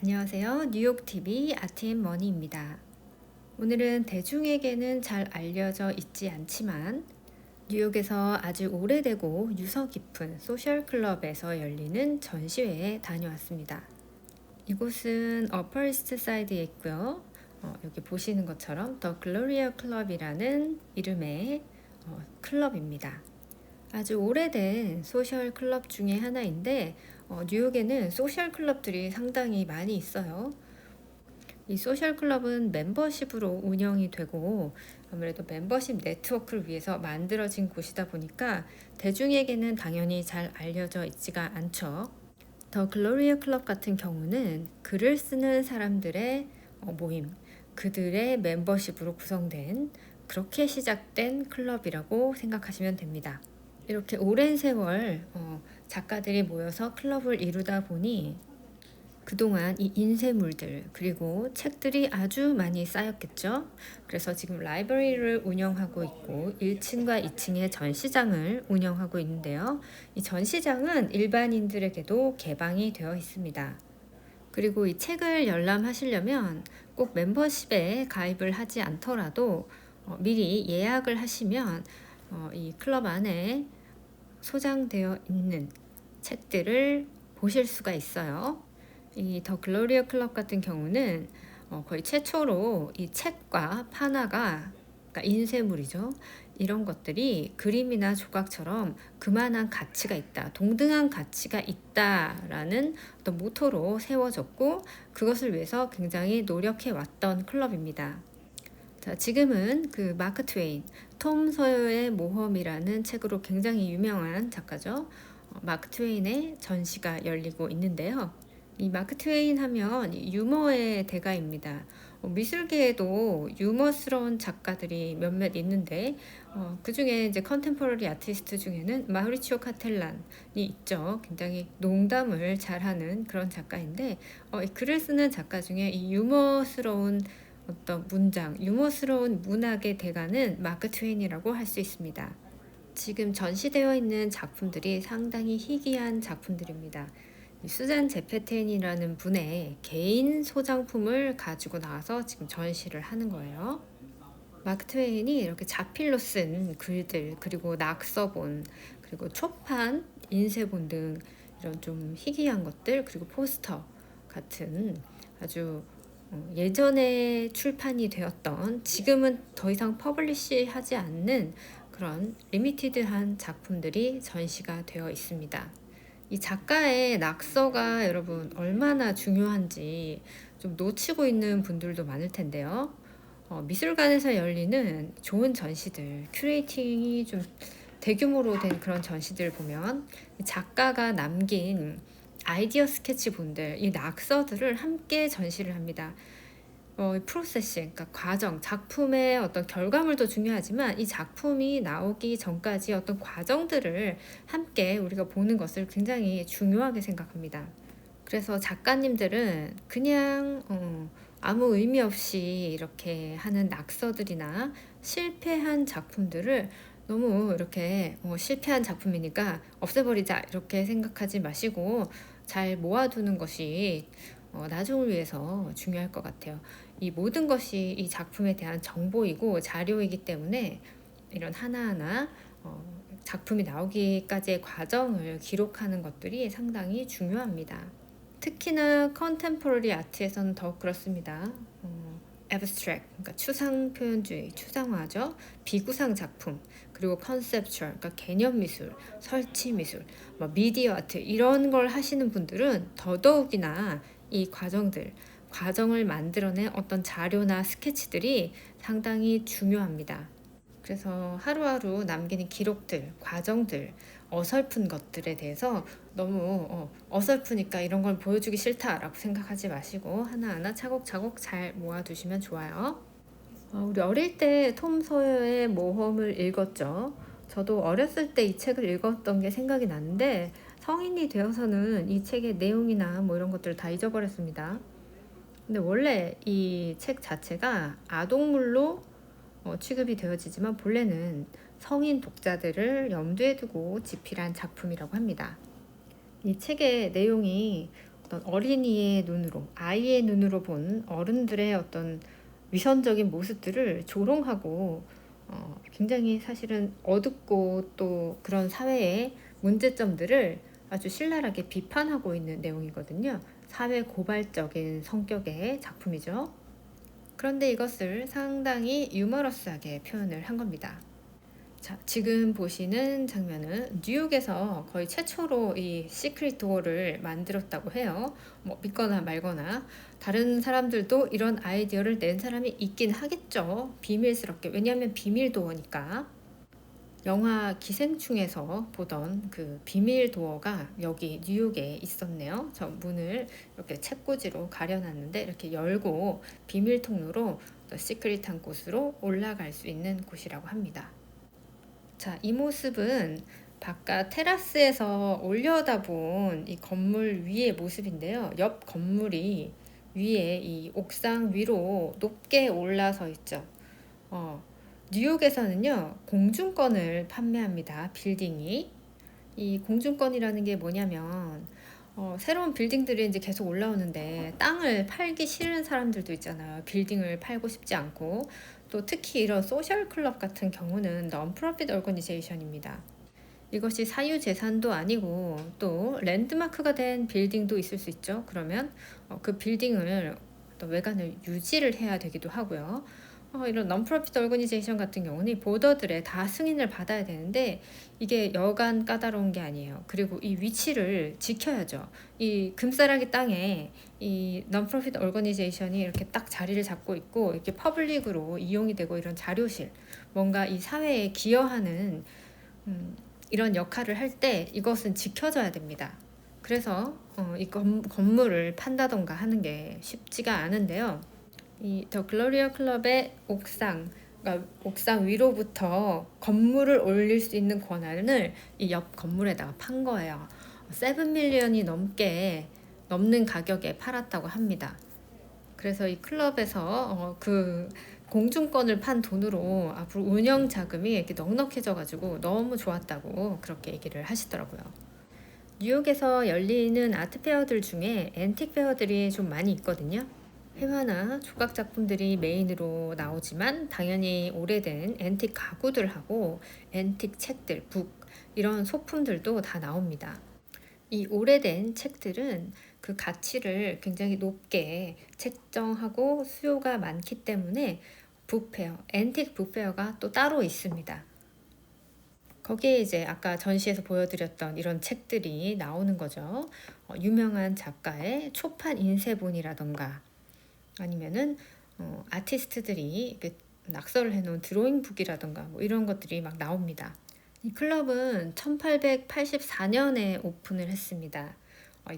안녕하세요. 뉴욕TV 아트앤머니입니다. 오늘은 대중에게는 잘 알려져 있지 않지만 뉴욕에서 아주 오래되고 유서 깊은 소셜클럽에서 열리는 전시회에 다녀왔습니다. 이곳은 어퍼 이스트 사이드에 있고요. 여기 보시는 것처럼 더 글로리아 클럽이라는 이름의 클럽입니다. 아주 오래된 소셜 클럽 중에 하나인데 뉴욕에는 소셜 클럽들이 상당히 많이 있어요. 이 소셜 클럽은 멤버십으로 운영이 되고 아무래도 멤버십 네트워크를 위해서 만들어진 곳이다 보니까 대중에게는 당연히 잘 알려져 있지가 않죠. 더 글로리아 클럽 같은 경우는 글을 쓰는 사람들의 모임, 그들의 멤버십으로 구성된 그렇게 시작된 클럽이라고 생각하시면 됩니다. 이렇게 오랜 세월 작가들이 모여서 클럽을 이루다 보니 그동안 이 인쇄물들 그리고 책들이 아주 많이 쌓였겠죠. 그래서 지금 라이브러리를 운영하고 있고 1층과 2층의 전시장을 운영하고 있는데요. 이 전시장은 일반인들에게도 개방이 되어 있습니다. 그리고 이 책을 열람하시려면 꼭 멤버십에 가입을 하지 않더라도 미리 예약을 하시면 이 클럽 안에 소장되어 있는 책들을 보실 수가 있어요. 이 더 글로리아 클럽 같은 경우는 거의 최초로 이 책과 판화가, 그러니까 인쇄물이죠. 이런 것들이 그림이나 조각처럼 그만한 가치가 있다, 동등한 가치가 있다라는 어떤 모토로 세워졌고 그것을 위해서 굉장히 노력해 왔던 클럽입니다. 자, 지금은 그 마크 트웨인, 톰 소여의 모험이라는 책으로 굉장히 유명한 작가죠. 마크 트웨인의 전시가 열리고 있는데요. 이 마크 트웨인 하면 유머의 대가입니다. 미술계에도 유머스러운 작가들이 몇몇 있는데 그 중에 이제 컨템포러리 아티스트 중에는 마우리치오 카텔란이 있죠. 굉장히 농담을 잘하는 그런 작가인데 글을 쓰는 작가 중에 이 유머스러운 어떤 문장, 유머스러운 문학의 대가는 마크 트웨인이라고 할 수 있습니다. 지금 전시되어 있는 작품들이 상당히 희귀한 작품들입니다. 수잔 제페텐이라는 분의 개인 소장품을 가지고 나와서 지금 전시를 하는 거예요. 마크 트웨인이 이렇게 자필로 쓴 글들, 그리고 낙서본, 그리고 초판, 인쇄본 등 이런 좀 희귀한 것들, 그리고 포스터 같은 아주 예전에 출판이 되었던, 지금은 더 이상 퍼블리시 하지 않는 그런 리미티드한 작품들이 전시가 되어 있습니다. 이 작가의 낙서가 여러분 얼마나 중요한지 좀 놓치고 있는 분들도 많을 텐데요. 미술관에서 열리는 좋은 전시들, 큐레이팅이 좀 대규모로 된 그런 전시들 보면 작가가 남긴 아이디어 스케치본들, 이 낙서들을 함께 전시를 합니다. 프로세싱, 그러니까 과정, 작품의 어떤 결과물도 중요하지만 이 작품이 나오기 전까지 어떤 과정들을 함께 우리가 보는 것을 굉장히 중요하게 생각합니다. 그래서 작가님들은 그냥 아무 의미 없이 이렇게 하는 낙서들이나 실패한 작품들을 너무 이렇게 실패한 작품이니까 없애버리자 이렇게 생각하지 마시고 잘 모아두는 것이 나중을 위해서 중요할 것 같아요. 이 모든 것이 이 작품에 대한 정보이고 자료이기 때문에 이런 하나하나 작품이 나오기까지의 과정을 기록하는 것들이 상당히 중요합니다. 특히나 컨템포러리 아트에서는 더욱 그렇습니다. abstract, 그러니까 추상 표현주의, 추상화죠. 비구상 작품, 그리고 컨셉추얼, 그러니까 개념 미술, 설치 미술, 미디어 아트 이런 걸 하시는 분들은 더더욱이나 이 과정을 만들어낸 어떤 자료나 스케치들이 상당히 중요합니다. 그래서 하루하루 남기는 기록들, 과정들, 어설픈 것들에 대해서 너무 어설프니까 이런 걸 보여주기 싫다라고 생각하지 마시고 하나하나 차곡차곡 잘 모아두시면 좋아요. 우리 어릴 때 톰 소여의 모험을 읽었죠. 저도 어렸을 때 이 책을 읽었던 게 생각이 나는데 성인이 되어서는 이 책의 내용이나 뭐 이런 것들을 다 잊어버렸습니다. 근데 원래 이 책 자체가 아동물로 취급이 되어지지만 본래는 성인 독자들을 염두에 두고 집필한 작품이라고 합니다. 이 책의 내용이 어떤 어린이의 눈으로, 아이의 눈으로 본 어른들의 어떤 위선적인 모습들을 조롱하고 굉장히 사실은 어둡고 또 그런 사회의 문제점들을 아주 신랄하게 비판하고 있는 내용이거든요. 사회 고발적인 성격의 작품이죠. 그런데 이것을 상당히 유머러스하게 표현을 한 겁니다. 자, 지금 보시는 장면은 뉴욕에서 거의 최초로 이 시크릿 도어를 만들었다고 해요. 뭐 믿거나 말거나 다른 사람들도 이런 아이디어를 낸 사람이 있긴 하겠죠. 비밀스럽게. 왜냐하면 비밀 도어니까. 영화 기생충에서 보던 그 비밀 도어가 여기 뉴욕에 있었네요. 저 문을 이렇게 책꽂이로 가려놨는데 이렇게 열고 비밀 통로로 또 시크릿한 곳으로 올라갈 수 있는 곳이라고 합니다. 자, 이 모습은 바깥 테라스에서 올려다본 이 건물 위의 모습인데요. 옆 건물이 위에 이 옥상 위로 높게 올라서 있죠. 어, 뉴욕에서는요, 공중권을 판매합니다. 빌딩이. 이 공중권이라는 게 뭐냐면, 새로운 빌딩들이 이제 계속 올라오는데, 땅을 팔기 싫은 사람들도 있잖아요. 빌딩을 팔고 싶지 않고. 또 특히 이런 소셜 클럽 같은 경우는 non-profit organization입니다. 이것이 사유재산도 아니고 또 랜드마크가 된 빌딩도 있을 수 있죠. 그러면 그 빌딩을 또 외관을 유지를 해야 되기도 하고요. 이런 non-profit organization 같은 경우는 보더들의 다 승인을 받아야 되는데 이게 여간 까다로운 게 아니에요. 그리고 이 위치를 지켜야죠. 이 금싸라기 땅에 이 non-profit organization이 이렇게 딱 자리를 잡고 있고 이렇게 퍼블릭으로 이용이 되고 이런 자료실, 뭔가 이 사회에 기여하는 이런 역할을 할 때 이것은 지켜져야 됩니다. 그래서 이 건물을 판다던가 하는 게 쉽지가 않은데요. 이 더 글로리아 클럽의 옥상, 그러니까 옥상 위로부터 건물을 올릴 수 있는 권한을 이 옆 건물에다가 판 거예요. 7밀리언이 넘는 가격에 팔았다고 합니다. 그래서 이 클럽에서 그 공중권을 판 돈으로 앞으로 운영 자금이 이렇게 넉넉해져가지고 너무 좋았다고 그렇게 얘기를 하시더라고요. 뉴욕에서 열리는 아트 페어들 중에 앤틱 페어들이 좀 많이 있거든요. 회화나 조각 작품들이 메인으로 나오지만 당연히 오래된 앤틱 가구들하고 앤틱 책들, 북 이런 소품들도 다 나옵니다. 이 오래된 책들은 그 가치를 굉장히 높게 책정하고 수요가 많기 때문에 북페어, 앤틱 북페어가 또 따로 있습니다. 거기에 이제 아까 전시에서 보여드렸던 이런 책들이 나오는 거죠. 유명한 작가의 초판 인쇄본이라던가 아니면은 아티스트들이 낙서를 해놓은 드로잉북이라던가 뭐 이런 것들이 막 나옵니다. 이 클럽은 1884년에 오픈을 했습니다.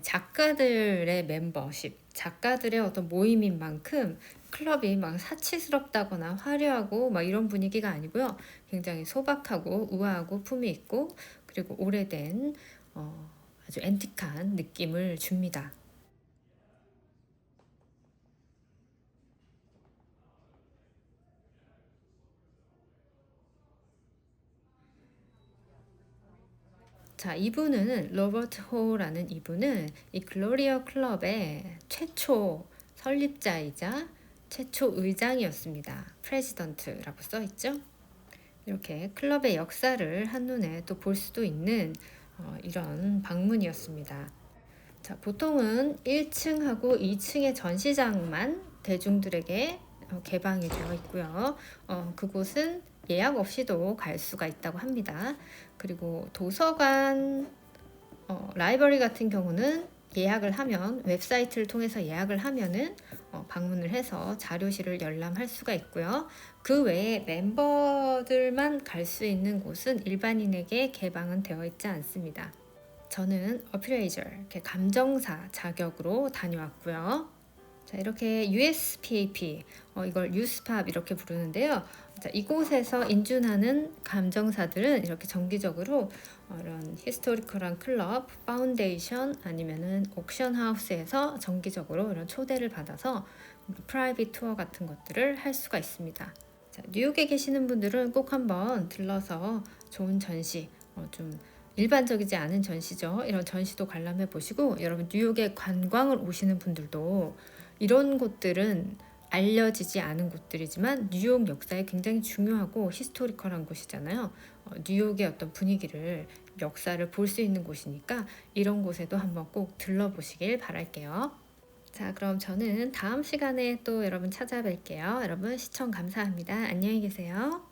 작가들의 멤버십, 작가들의 어떤 모임인 만큼 클럽이 막 사치스럽다거나 화려하고 막 이런 분위기가 아니고요. 굉장히 소박하고 우아하고 품위 있고 그리고 오래된 아주 앤틱한 느낌을 줍니다. 자, 이분은 로버트 호라는 이분은 이 글로리아 클럽의 최초 설립자이자 최초 의장이었습니다. 프레지던트라고 써 있죠. 이렇게 클럽의 역사를 한눈에 또 볼 수도 있는 이런 방문이었습니다. 자, 보통은 1층하고 2층의 전시장만 대중들에게 개방이 되어 있고요. 그곳은 예약 없이도 갈 수가 있다고 합니다. 그리고 도서관, 라이브러리 같은 경우는 예약을 하면 웹사이트를 통해서 예약을 하면은 방문을 해서 자료실을 열람할 수가 있고요. 그 외에 멤버들만 갈 수 있는 곳은 일반인에게 개방은 되어 있지 않습니다. 저는 어피레이저, 이렇게 감정사 자격으로 다녀왔고요. 자, 이렇게 USPAP, 이걸 유스팝 이렇게 부르는데요. 자, 이곳에서 인준하는 감정사들은 이렇게 정기적으로 이런 히스토리컬한 클럽, 파운데이션 아니면은 옥션 하우스에서 정기적으로 이런 초대를 받아서 프라이빗 투어 같은 것들을 할 수가 있습니다. 자, 뉴욕에 계시는 분들은 꼭 한번 들러서 좋은 전시, 좀 일반적이지 않은 전시죠. 이런 전시도 관람해 보시고 여러분 뉴욕에 관광을 오시는 분들도 이런 곳들은 알려지지 않은 곳들이지만 뉴욕 역사에 굉장히 중요하고 히스토리컬한 곳이잖아요. 뉴욕의 어떤 분위기를 역사를 볼 수 있는 곳이니까 이런 곳에도 한번 꼭 들러보시길 바랄게요. 자, 그럼 저는 다음 시간에 또 여러분 찾아뵐게요. 여러분 시청 감사합니다. 안녕히 계세요.